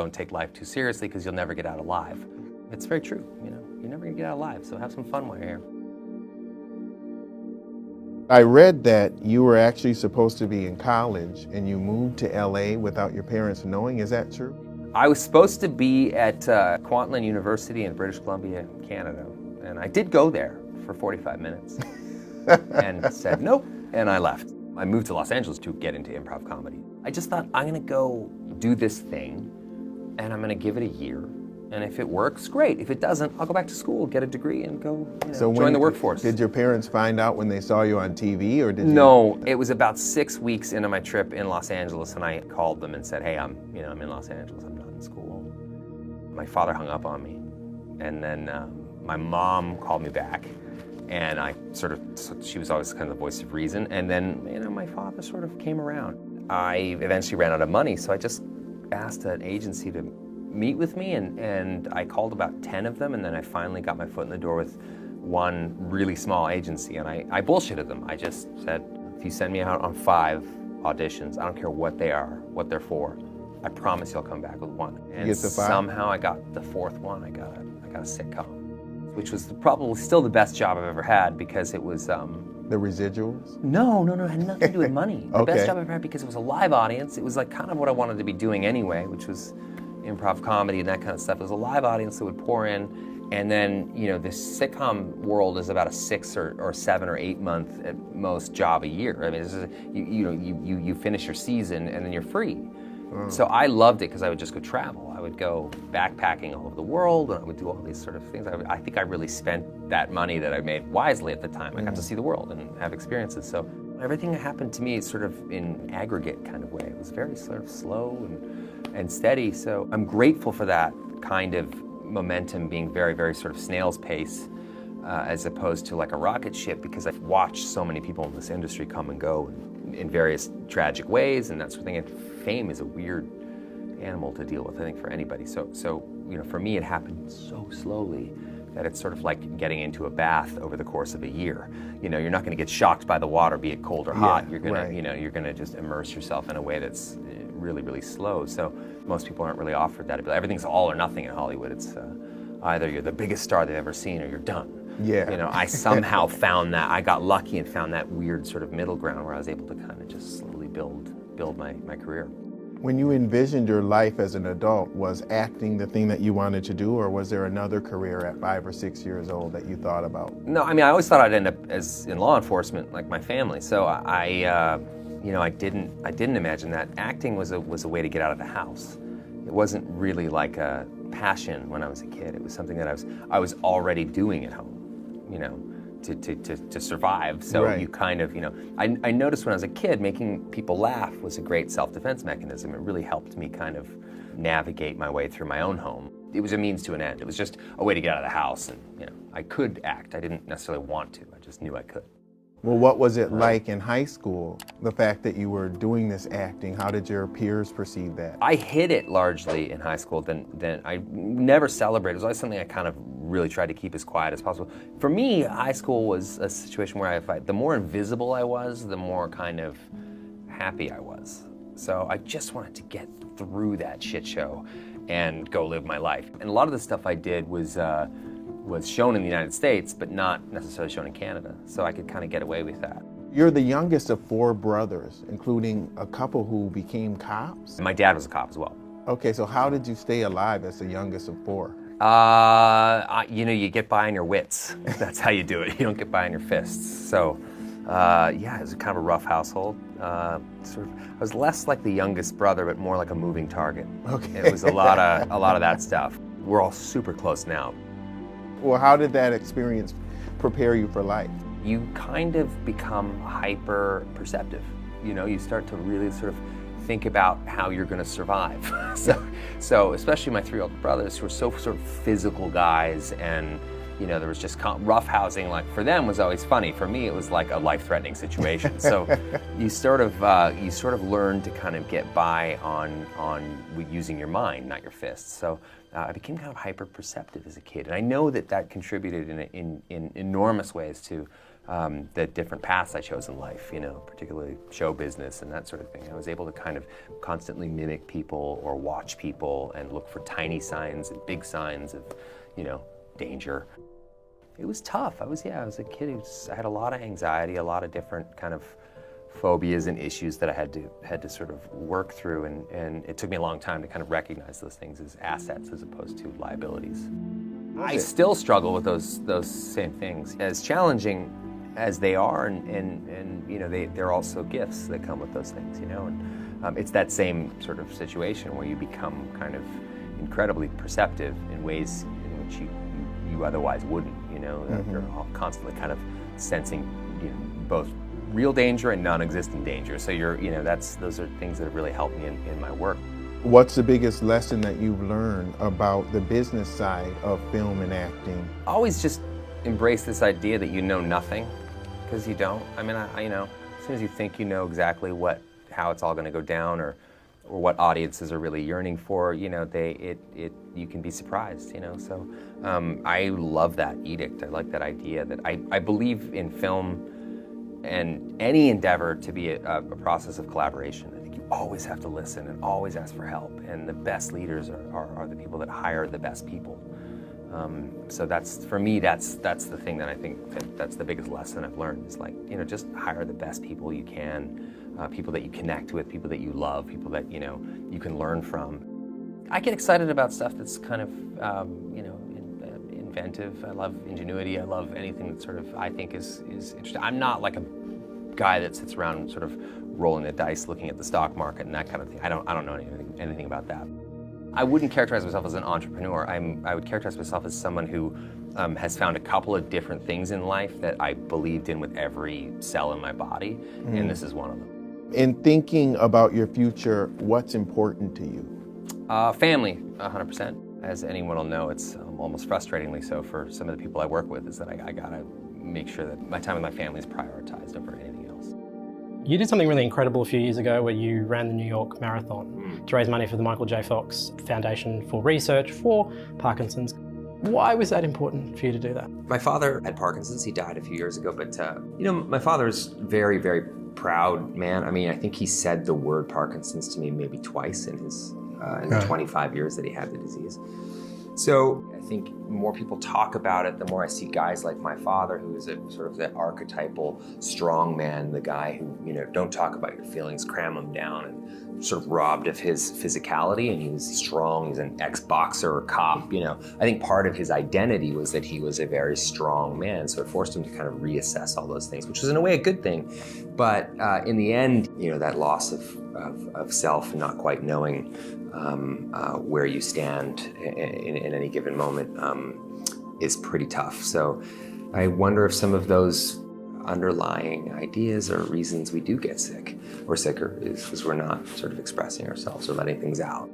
don't take life too seriously because you'll never get out alive. It's very true, you know. You're never gonna get out alive, so have some fun while you're here. I read that you were actually supposed to be in college and you moved to LA without your parents knowing. Is that true? I was supposed to be at Kwantlen University in British Columbia, Canada, and I did go there for 45 minutes and said nope, and I left. I moved to Los Angeles to get into improv comedy. I just thought, I'm gonna go do this thing and I'm gonna give it a year. And if it works, great. If it doesn't, I'll go back to school, get a degree, and go join the workforce. Did your parents find out when they saw you on TV, or did you? No, it was about 6 weeks into my trip in Los Angeles, and I called them and said, hey, I'm in Los Angeles, I'm not in school. My father hung up on me, and then my mom called me back, and she was always kind of the voice of reason, and then, my father sort of came around. I eventually ran out of money, so I just asked an agency to meet with me, and I called about 10 of them, and then I finally got my foot in the door with one really small agency, and I bullshitted them. I just said, if you send me out on 5 auditions, I don't care what they are, what they're for, I promise you'll come back with one. And somehow I got the 4th one. I got a sitcom, which was probably still the best job I've ever had, because it was the residuals? No, it had nothing to do with money. The Okay. best job I've ever had, because it was a live audience. It was like kind of what I wanted to be doing anyway, which was improv comedy and that kind of stuff. It was a live audience that would pour in, and then the sitcom world is about a 6 or 7 or 8 month at most job a year. I mean, you finish your season and then you're free. So I loved it because I would just go travel. I would go backpacking all over the world, and I would do all these sort of things. I think I really spent that money that I made wisely at the time. I got to see the world and have experiences. So everything that happened to me is sort of in aggregate kind of way. It was very sort of slow and steady. So I'm grateful for that kind of momentum being very, very sort of snail's pace, as opposed to like a rocket ship, because I've watched so many people in this industry come and go in various tragic ways and that sort of thing. And fame is a weird animal to deal with, I think, for anybody. So for me, it happened so slowly that it's sort of like getting into a bath over the course of a year. You're not going to get shocked by the water, be it cold or hot. You're going to, you're going to just immerse yourself in a way that's really, really slow. So most people aren't really offered that ability. Everything's all or nothing in Hollywood. It's either you're the biggest star they've ever seen or you're done. Yeah. I somehow found that. I got lucky and found that weird sort of middle ground where I was able to kind of just slowly build my career. When you envisioned your life as an adult, was acting the thing that you wanted to do, or was there another career at 5 or 6 years old that you thought about? No, I mean, I always thought I'd end up as in law enforcement, like my family. So I didn't imagine that acting was a way to get out of the house. It wasn't really like a passion when I was a kid. It was something that I was already doing at home, to survive. So you kind of, I noticed when I was a kid, making people laugh was a great self-defense mechanism. It really helped me kind of navigate my way through my own home. It was a means to an end. It was just a way to get out of the house, and I could act. I didn't necessarily want to. I just knew I could. Well, what was it like in high school, the fact that you were doing this acting? How did your peers perceive that? I hid it largely in high school. Then I never celebrated. It was always something I kind of really tried to keep as quiet as possible. For me, high school was a situation where the more invisible I was, the more kind of happy I was. So I just wanted to get through that shit show and go live my life. And a lot of the stuff I did was shown in the United States, but not necessarily shown in Canada. So I could kind of get away with that. You're the youngest of 4 brothers, including a couple who became cops? My dad was a cop as well. Okay, so how did you stay alive as the youngest of 4? You get by on your wits. That's how you do it. You don't get by on your fists. So, it was kind of a rough household. I was less like the youngest brother, but more like a moving target. Okay. It was a lot of that stuff. We're all super close now. Well, how did that experience prepare you for life? You kind of become hyper perceptive. You start to really sort of think about how you're going to survive. So especially my 3 older brothers, who were so sort of physical guys, and there was just rough housing. Like, for them was always funny. For me, it was like a life-threatening situation. So you sort of learn to kind of get by on using your mind, not your fists. So I became kind of hyper perceptive as a kid, and I know that contributed in enormous ways to the different paths I chose in life, particularly show business and that sort of thing. I was able to kind of constantly mimic people or watch people and look for tiny signs and big signs of, danger. It was tough. I was a kid I had a lot of anxiety, a lot of different kind of phobias and issues that I had to sort of work through, and it took me a long time to kind of recognize those things as assets as opposed to liabilities. I still struggle with those same things. As challenging as they are, and they're also gifts that come with those things, and it's that same sort of situation where you become kind of incredibly perceptive in ways in which you otherwise wouldn't, You're constantly kind of sensing, both real danger and non-existent danger. So those are things that have really helped me in my work. What's the biggest lesson that you've learned about the business side of film and acting? Always just embrace this idea that you know nothing, because you don't. I mean, as soon as you think you know exactly how it's all going to go down, or what audiences are really yearning for, you can be surprised, So I love that edict. I like that idea that I believe in film and any endeavor to be a process of collaboration. I think you always have to listen and always ask for help, and the best leaders are the people that hire the best people. So for me, that's the thing that I think that's the biggest lesson I've learned is just hire the best people you can, people that you connect with, people that you love, people that you can learn from. I get excited about stuff that's kind of inventive. I love ingenuity. I love anything that sort of I think is interesting. I'm not like a guy that sits around sort of rolling the dice, looking at the stock market and that kind of thing. I don't know anything about that. I wouldn't characterize myself as an entrepreneur. I would characterize myself as someone who has found a couple of different things in life that I believed in with every cell in my body, and this is one of them. In thinking about your future, what's important to you? Family, 100%. As anyone will know, it's almost frustratingly so for some of the people I work with, is that I gotta make sure that my time with my family is prioritized over anything else. You did something really incredible a few years ago where you ran the New York Marathon to raise money for the Michael J. Fox Foundation for research for Parkinson's. Why was that important for you to do that? My father had Parkinson's. He died a few years ago, but my father's very, very proud man. I mean, I think he said the word Parkinson's to me maybe twice in the 25 years that he had the disease. So I think the more people talk about it, the more I see guys like my father, who is a sort of the archetypal strong man, the guy who, don't talk about your feelings, cram them down, and sort of robbed of his physicality, and he was strong, he's an ex-boxer or cop, I think part of his identity was that he was a very strong man, so it forced him to kind of reassess all those things, which is in a way a good thing. But in the end, that loss of self and not quite knowing where you stand in any given moment is pretty tough. So I wonder if some of those underlying ideas or reasons we do get sick or sicker is because we're not sort of expressing ourselves or letting things out.